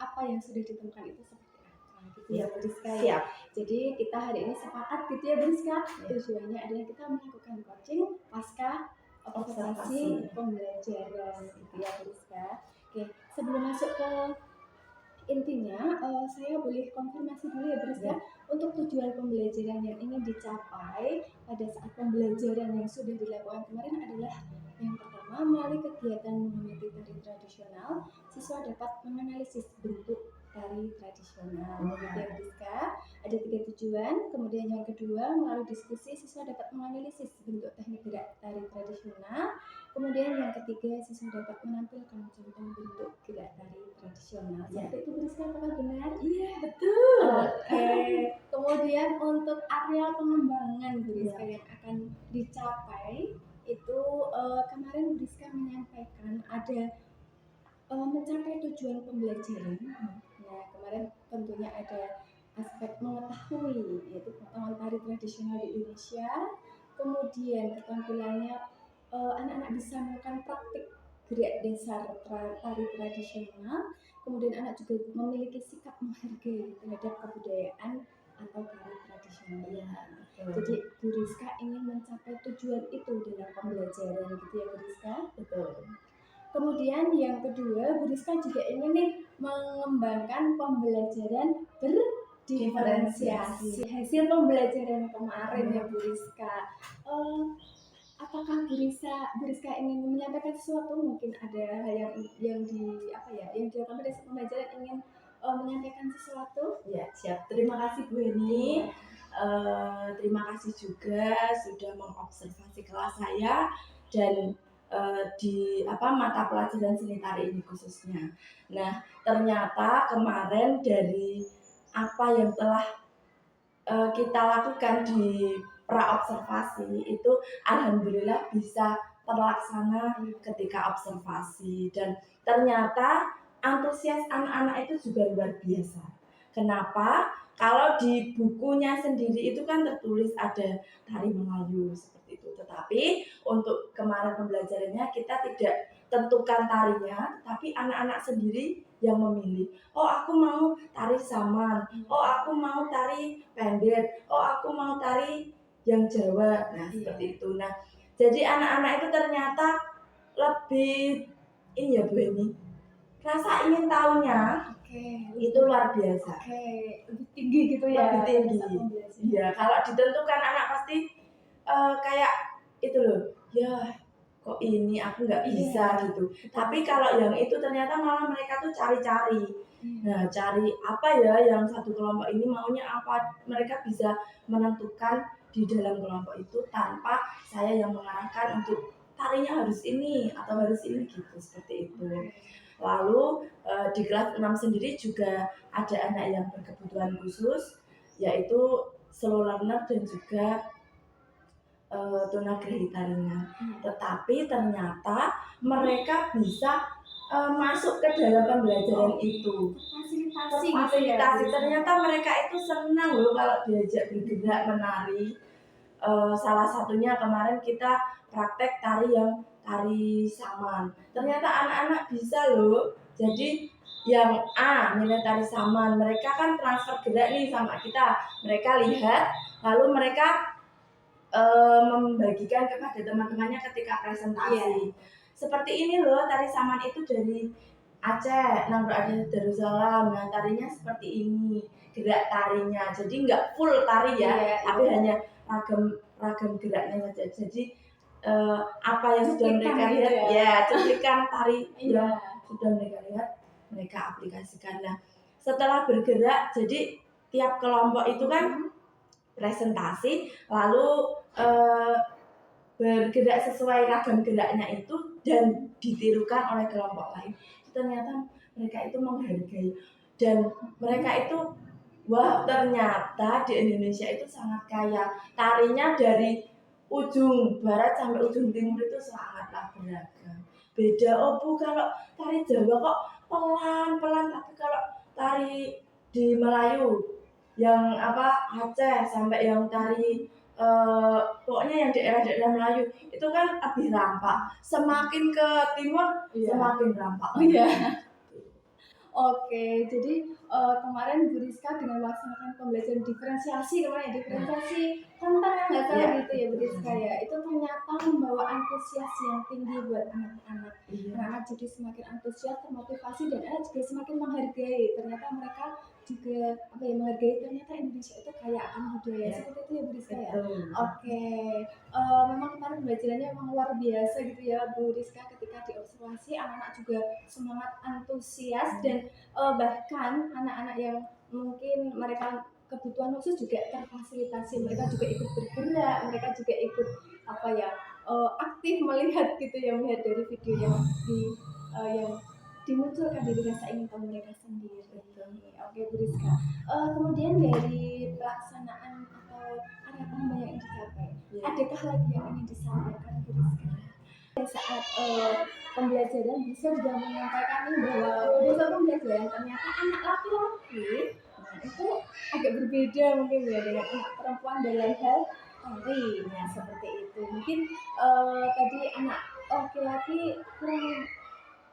apa yang sudah ditemukan itu seperti apa gitu ya Bu Rizka ya. Siap. Jadi kita hari ini sepakat gitu ya Bu Rizka, tujuannya adalah kita melakukan coaching pasca observasi pembelajaran gitu ya Bu Rizka. Oke, sebelum masuk ke intinya saya boleh konfirmasi dulu ya Bu Rizka, untuk tujuan pembelajaran yang ingin dicapai pada saat pembelajaran yang sudah dilakukan kemarin adalah yang pertama, melalui kegiatan mengamati tari tradisional, siswa dapat menganalisis bentuk tari tradisional. Gitu ya Bu Rizka. Ada 3 tujuan. Kemudian yang kedua, melalui diskusi siswa dapat menganalisis bentuk teknik gerak tari tradisional. Kemudian yang ketiga, siswa dapat menampilkan contoh bentuk gerak tari tradisional. Seperti itu Bu Rizka, apakah benar? Iya, betul. Oke. Kemudian untuk area pengembangan Bu Rizka yang akan dicapai itu kemarin Bu Rizka menyampaikan ada mencapai tujuan pembelajaran. Nah, kemarin tentunya ada aspek mengetahui, yaitu pengetahuan tari tradisional di Indonesia. Kemudian keterampilannya anak-anak bisa melakukan praktik gerak dasar tari tradisional. Kemudian anak juga memiliki sikap menghargai terhadap kebudayaan atau tari tradisional. Iya, Jadi Bu Rizka ingin mencapai tujuan itu dalam pembelajaran gitu ya Bu Rizka. betul. Kemudian yang kedua, Bu Rizka juga ingin nih mengembangkan pembelajaran berdiferensiasi. Hasil pembelajaran kemarin ya Bu Rizka. Apakah Bu Rizka ingin menyampaikan sesuatu? Mungkin ada hal yang dilakukan pada saat pembelajaran ingin menyampaikan sesuatu? Ya, siap. Terima kasih Bu Eni. Terima kasih juga sudah mengobservasi kelas saya dan di mata pelajaran seni tari ini khususnya. Nah, ternyata kemarin dari apa yang telah kita lakukan di praobservasi itu alhamdulillah bisa terlaksana ketika observasi dan ternyata antusias anak-anak itu juga luar biasa. Kenapa? Kalau di bukunya sendiri itu kan tertulis ada tari Melayu seperti itu. Tetapi untuk kemarin pembelajarannya kita tidak tentukan tarinya, tapi anak-anak sendiri yang memilih. Oh, aku mau tari saman. Oh, aku mau tari pendek. Oh, aku mau tari yang Jawa. Nah, seperti itu. Nah, jadi anak-anak itu ternyata lebih ini ya Bu Eni, rasa ingin tahunya itu luar biasa. Lebih tinggi gitu ya. Lebih tinggi. Iya, kalau ditentukan anak pasti kayak itu loh. Ya, kok ini aku nggak bisa gitu. Tapi kalau yang itu ternyata malah mereka tuh cari-cari. Nah, cari apa ya yang satu kelompok ini maunya apa. Mereka bisa menentukan di dalam kelompok itu tanpa saya yang mengarahkan untuk tarinya harus ini atau harus ini gitu, seperti itu. Lalu di kelas 6 sendiri juga ada anak yang berkebutuhan khusus, yaitu slow learner dan juga tunagrahita ringan. Tetapi ternyata mereka bisa masuk ke dalam pembelajaran itu. Fasilitasi Ternyata mereka itu senang loh kalau diajak bergerak menari. Salah satunya kemarin kita praktek tari saman. Ternyata anak-anak bisa loh. Jadi yang A nilai tari saman, mereka kan transfer gerak nih sama kita. Mereka lihat, lalu mereka membagikan kepada teman-temannya ketika presentasi. Seperti ini loh, tari saman itu dari Aceh, Nangro Aceh Darussalam. Nah, tarinya seperti ini, gerak tarinya. Jadi nggak full tari ya, tapi hanya ragam geraknya saja. Jadi apa yang sudah mereka lihat, cuplikan tari yang sudah mereka lihat, mereka aplikasikan. Nah, setelah bergerak, jadi tiap kelompok itu kan presentasi, lalu bergerak sesuai ragam geraknya itu dan ditirukan oleh kelompok lain. Ternyata mereka itu menghargai dan mereka itu wah, ternyata di Indonesia itu sangat kaya. Tarinya dari ujung barat sampai ujung timur itu sangatlah beragam. Beda kalau tari Jawa kok pelan-pelan, tapi kalau tari di Melayu yang Aceh sampai yang tari pokoknya yang daerah-daerah Melayu itu kan lebih rampak. Semakin ke timur semakin rampak. Oke, jadi kemarin Bu Rizka dengan melaksanakan pembelajaran diferensiasi tantangan nggak salah gitu ya Bu Rizka ya, itu ternyata membawa antusias yang tinggi buat anak-anak. Anak-anak jadi semakin antusias, termotivasi, dan anak juga semakin menghargai. Ternyata mereka juga menghargai ternyata Indonesia itu kaya akan budaya. Seperti itu ya Bu Rizka ya. Oke, memang kemarin pembelajarannya memang luar biasa gitu ya Bu Rizka, ketika diobservasi anak-anak juga semangat, antusias, dan bahkan anak-anak yang mungkin mereka kebutuhan khusus juga terfasilitasi. Mereka juga ikut bergerak, mereka juga ikut aktif melihat gitu ya, melihat dari video yang dimunculkan dari rasa ingin tahu mereka sendiri. Oke Bu Rizka, kemudian dari pelaksanaan atau area pengembangan yang dicapai, adakah lagi yang ingin disampaikan Bu Rizka? Saat pembelajaran bisa juga menyampaikan bahwa pada pembelajaran ternyata anak laki-laki itu agak berbeda mungkin ya dengan anak perempuan dalam hal tarinya, seperti itu. Mungkin tadi anak laki-laki kurang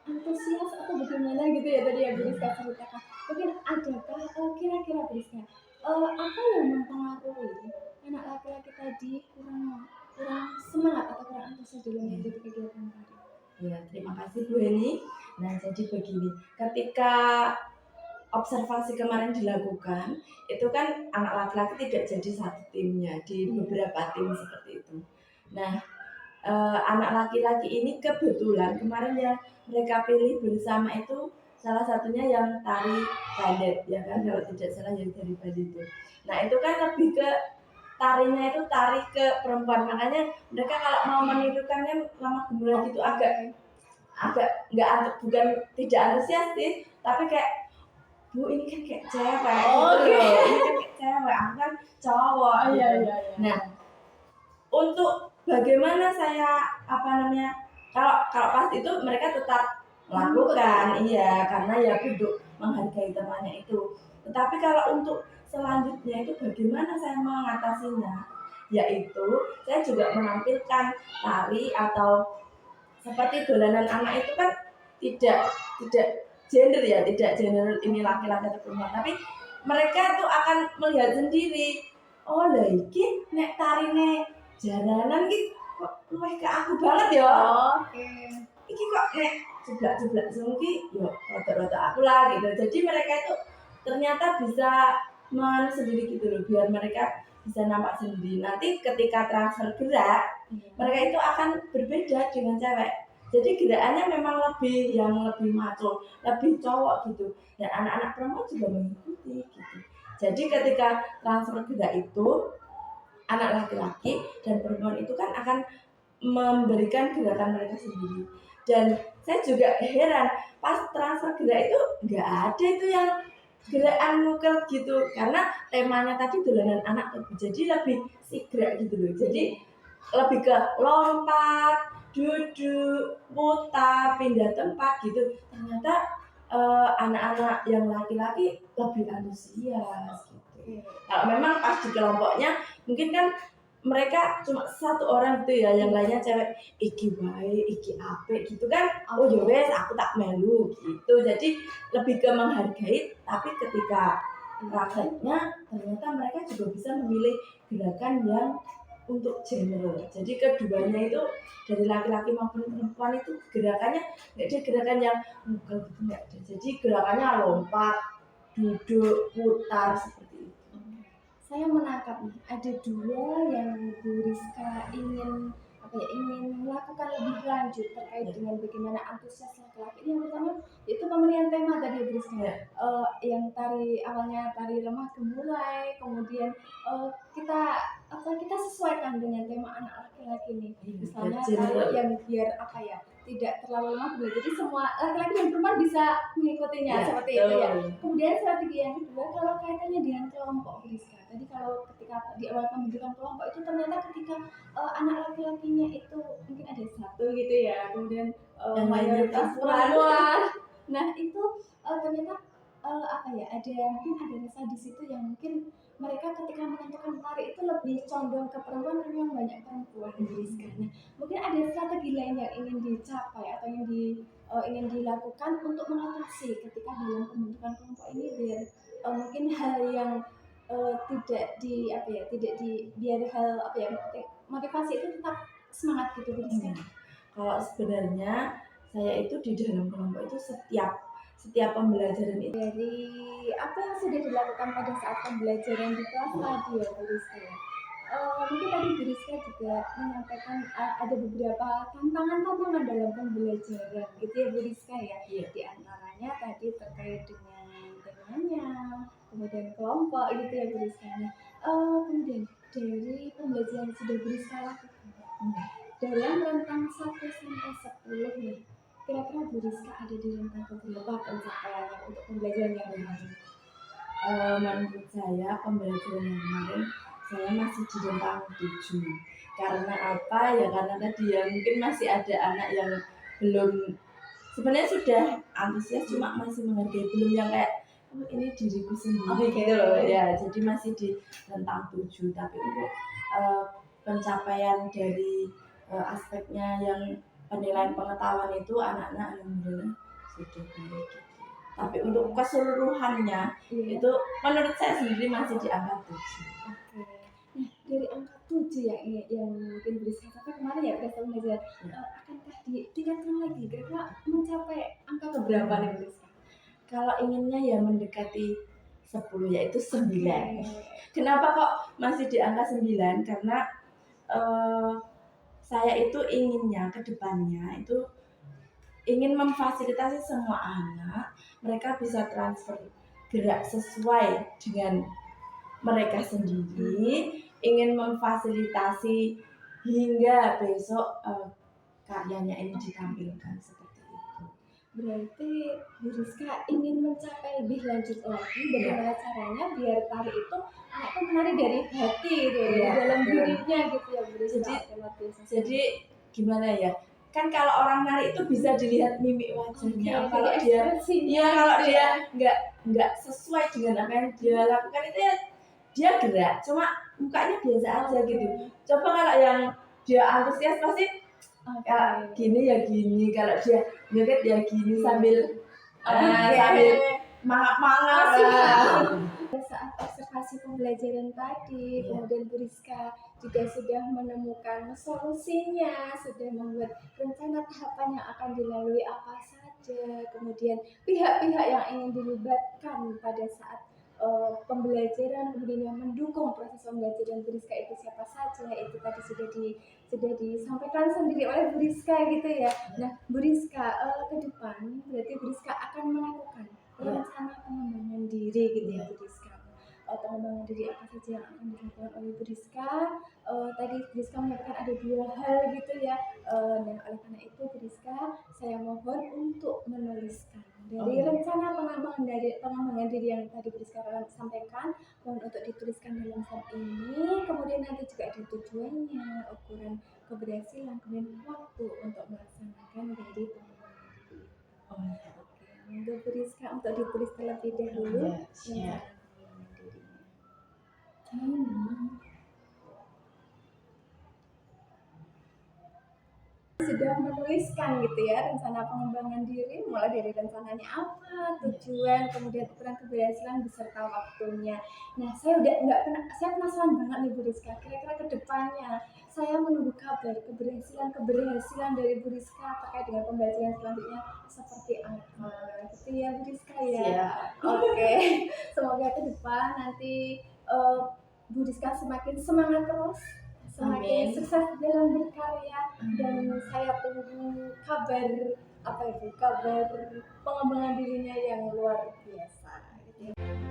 antusias atau bagaimana gitu ya tadi yang Bu Rizka ceritakan. Mungkin adakah kira-kira Bu Rizka apa yang mempengaruhi anak laki-laki tadi kurang semangat atau kurang antusias dalam mengikuti kegiatan tadi? Ya, terima kasih Bu Heni. Nah, jadi begini, ketika observasi kemarin dilakukan, itu kan anak laki-laki tidak jadi satu timnya, di beberapa tim seperti itu. Nah, anak laki-laki ini kebetulan kemarin yang mereka pilih bersama itu salah satunya yang tari balet, ya kan, kalau tidak salah yang dari balet itu. Nah, itu kan lebih ke tarinya itu tari ke perempuan, makanya mereka kalau mau menirukannya lama gemulan gitu agak bukan tidak antusias sih, tapi kayak Bu ini kan kayak cewek gitu loh, ini kan kayak cewek, aku kan cowok. Nah, untuk bagaimana saya kalau pas itu mereka tetap melakukan, karena ya duduk menghargai temannya itu. Tetapi kalau untuk selanjutnya itu bagaimana saya mengatasinya, yaitu saya juga menampilkan tari atau seperti dolanan anak itu kan tidak gender ya, tidak gender ini laki-laki atau perempuan, tapi mereka tuh akan melihat sendiri, oh lah iki nek tarine jalanan iki kok luwih ke aku banget ya. Iki kok nek jeblak-jeblak sungki yo rada-rada aku lah gitu. Jadi mereka itu ternyata bisa sendiri gitu loh, biar mereka bisa nampak sendiri. Nanti ketika transfer gerak, mereka itu akan berbeda dengan cewek. Jadi gerakannya memang lebih maco, lebih cowok gitu. Dan anak-anak perempuan juga mengikuti gitu. Jadi ketika transfer gerak itu anak laki-laki dan perempuan itu kan akan memberikan gerakan mereka sendiri. Dan saya juga heran pas transfer gerak itu nggak ada itu yang gerakan nukel gitu, karena temanya tadi dolanan anak jadi lebih sigrak gitu loh. Jadi lebih ke lompat, duduk, putar, pindah tempat gitu. Ternyata anak-anak yang laki-laki lebih antusias gitu. Kalau memang pas di kelompoknya mungkin kan mereka cuma satu orang gitu ya, yang lainnya cewek, iki baik, iki apik gitu kan. Oh ya wes aku tak melu gitu. Jadi lebih ke menghargai, tapi ketika prakteknya ternyata mereka juga bisa memilih gerakan yang untuk gender. Jadi keduanya itu dari laki-laki maupun perempuan itu gerakannya nggak ada gerakan yang mukul gitu, nggak ada. Jadi gerakannya lompat, duduk, putar seperti itu. Saya menangkap nih, ada dua yang Bu Rizka ingin ingin melakukan lebih lanjut terkait dengan bagaimana antusias laki-laki. Ini yang pertama itu pemilihan tema tadi Bu Rizka. Yang tari awalnya tari lemah gemulai, kemudian kita sesuaikan dengan tema anak laki-laki ini. Misalnya tari yang biar tidak terlalu lemah gemulai. Jadi semua laki-laki dan perempuan bisa mengikutinya seperti itu ya. Kemudian strategi yang kedua kalau kaitannya dengan kelompok Bu Rizka. Tadi kalau ketika di awal pembentukan kelompok itu ternyata ketika anak laki-lakinya itu mungkin ada satu gitu ya, kemudian mayoritas perempuan. Nah itu ternyata ada rasa di situ yang mungkin mereka ketika menentukan tari itu lebih condong ke perempuan karena yang banyak perempuan di Rizka. Nah mungkin ada strategi lain yang ingin dicapai atau yang ingin dilakukan untuk mengatasi ketika dalam pembentukan kelompok ini biar mungkin hal yang biar hal motivasi itu tetap semangat gitu Rizka. Kalau sebenarnya saya itu di dalam kelompok itu setiap pembelajaran itu dari apa yang sudah dilakukan pada saat pembelajaran di kelas tadi ya Bu Rizka ya. Mungkin tadi Bu Rizka juga menyampaikan ada beberapa tantangan dalam pembelajaran gitu ya Bu Rizka ya. Di antaranya tadi terkait dengan temanya, kemudian kelompok gitu ya Bu Rizka. Kemudian dari pembelajaran yang sudah Bu Rizka lakukan dalam rentang 1 sampai 10 nih, kira-kira Bu Rizka ada di rentang berapa pencapaiannya untuk pembelajaran yang kemarin? Menurut saya pembelajaran yang kemarin saya masih di rentang 7. Karena apa ya, karena tadi ya mungkin masih ada anak yang belum, sebenarnya sudah antusias cuma masih menghargai, belum yang kayak ini diriku sendiri gitu loh ya. Jadi masih di rentang 7. Tapi untuk pencapaian dari aspeknya yang penilaian pengetahuan itu anak-anak alhamdulillah sudah baik gitu. Tapi untuk keseluruhannya itu menurut saya sendiri masih di angka 7. Nah dari angka 7 yang mungkin Bu Rizka capai kemarin ya pada pembelajaran, akankah ditingkatkan lagi kira-kira mencapai angka berapa nih Bu Rizka? Kalau inginnya ya mendekati 10 yaitu 9. Kenapa kok masih di angka 9? Karena saya itu inginnya ke depannya itu ingin memfasilitasi semua anak, mereka bisa transfer gerak sesuai dengan mereka sendiri, ingin memfasilitasi hingga besok karyanya ini ditampilkan seperti itu. Berarti Bu Rizka ingin mencapai lebih lanjut lagi bagaimana caranya biar tari itu anaknya menari dari hati gitu ya, dalam dirinya gitu ya Bu Rizka. Jadi gimana ya? Kan kalau orang nari itu bisa dilihat mimik wajahnya. Kalau dia nggak sesuai dengan apa yang dia lakukan itu ya dia gerak, cuma mukanya biasa aja gitu. Coba kalau yang dia antusias pasti gini ya gini, kalau dia joget ya gini sambil mangap-mangap. Saat observasi pembelajaran tadi, kemudian Bu Rizka juga sudah menemukan solusinya, sudah membuat rencana tahapan yang akan dilalui apa saja, kemudian pihak-pihak yang ingin dilibatkan pada saat pembelajaran, kemudian yang mendukung proses pembelajaran Bu Rizka itu siapa saja, itu tadi sudah disampaikan sendiri oleh Bu Rizka gitu ya. Nah Bu Rizka ke depan berarti Bu Rizka akan melakukan rencana pengembangan diri gitu ya Bu Rizka. pengembangan diri apa saja yang akan dilakukan oleh Bu Rizka. Tadi Bu Rizka menyatakan ada 2 hal gitu ya. Dan oleh karena itu Bu Rizka, saya mohon untuk menuliskan dari rencana pengembangan diri yang tadi Bu Rizka sampaikan, mohon untuk dituliskan dalam form ini. Kemudian nanti juga ada tujuannya, ukuran keberhasilan, kemudian waktu untuk melaksanakan dari pengembangan diri. Oke, monggo Bu Rizka untuk ditulis terlebih dahulu. Siap. Sudah menuliskan gitu ya rencana pengembangan diri, mulai dari rencananya apa, tujuan, kemudian ukuran keberhasilan beserta waktunya. Nah, saya penasaran banget nih Bu Rizka, kira-kira ke depannya saya menunggu kabar keberhasilan dari Bu Rizka terkait dengan pembelajaran selanjutnya seperti apa gitu ya Bu Rizka ya. Siap. Oke, semoga ke depan nanti Bu Rizka semakin semangat terus, semakin Amin. sukses dalam berkarya, dan saya tunggu kabar kabar pengembangan dirinya yang luar biasa gitu ya.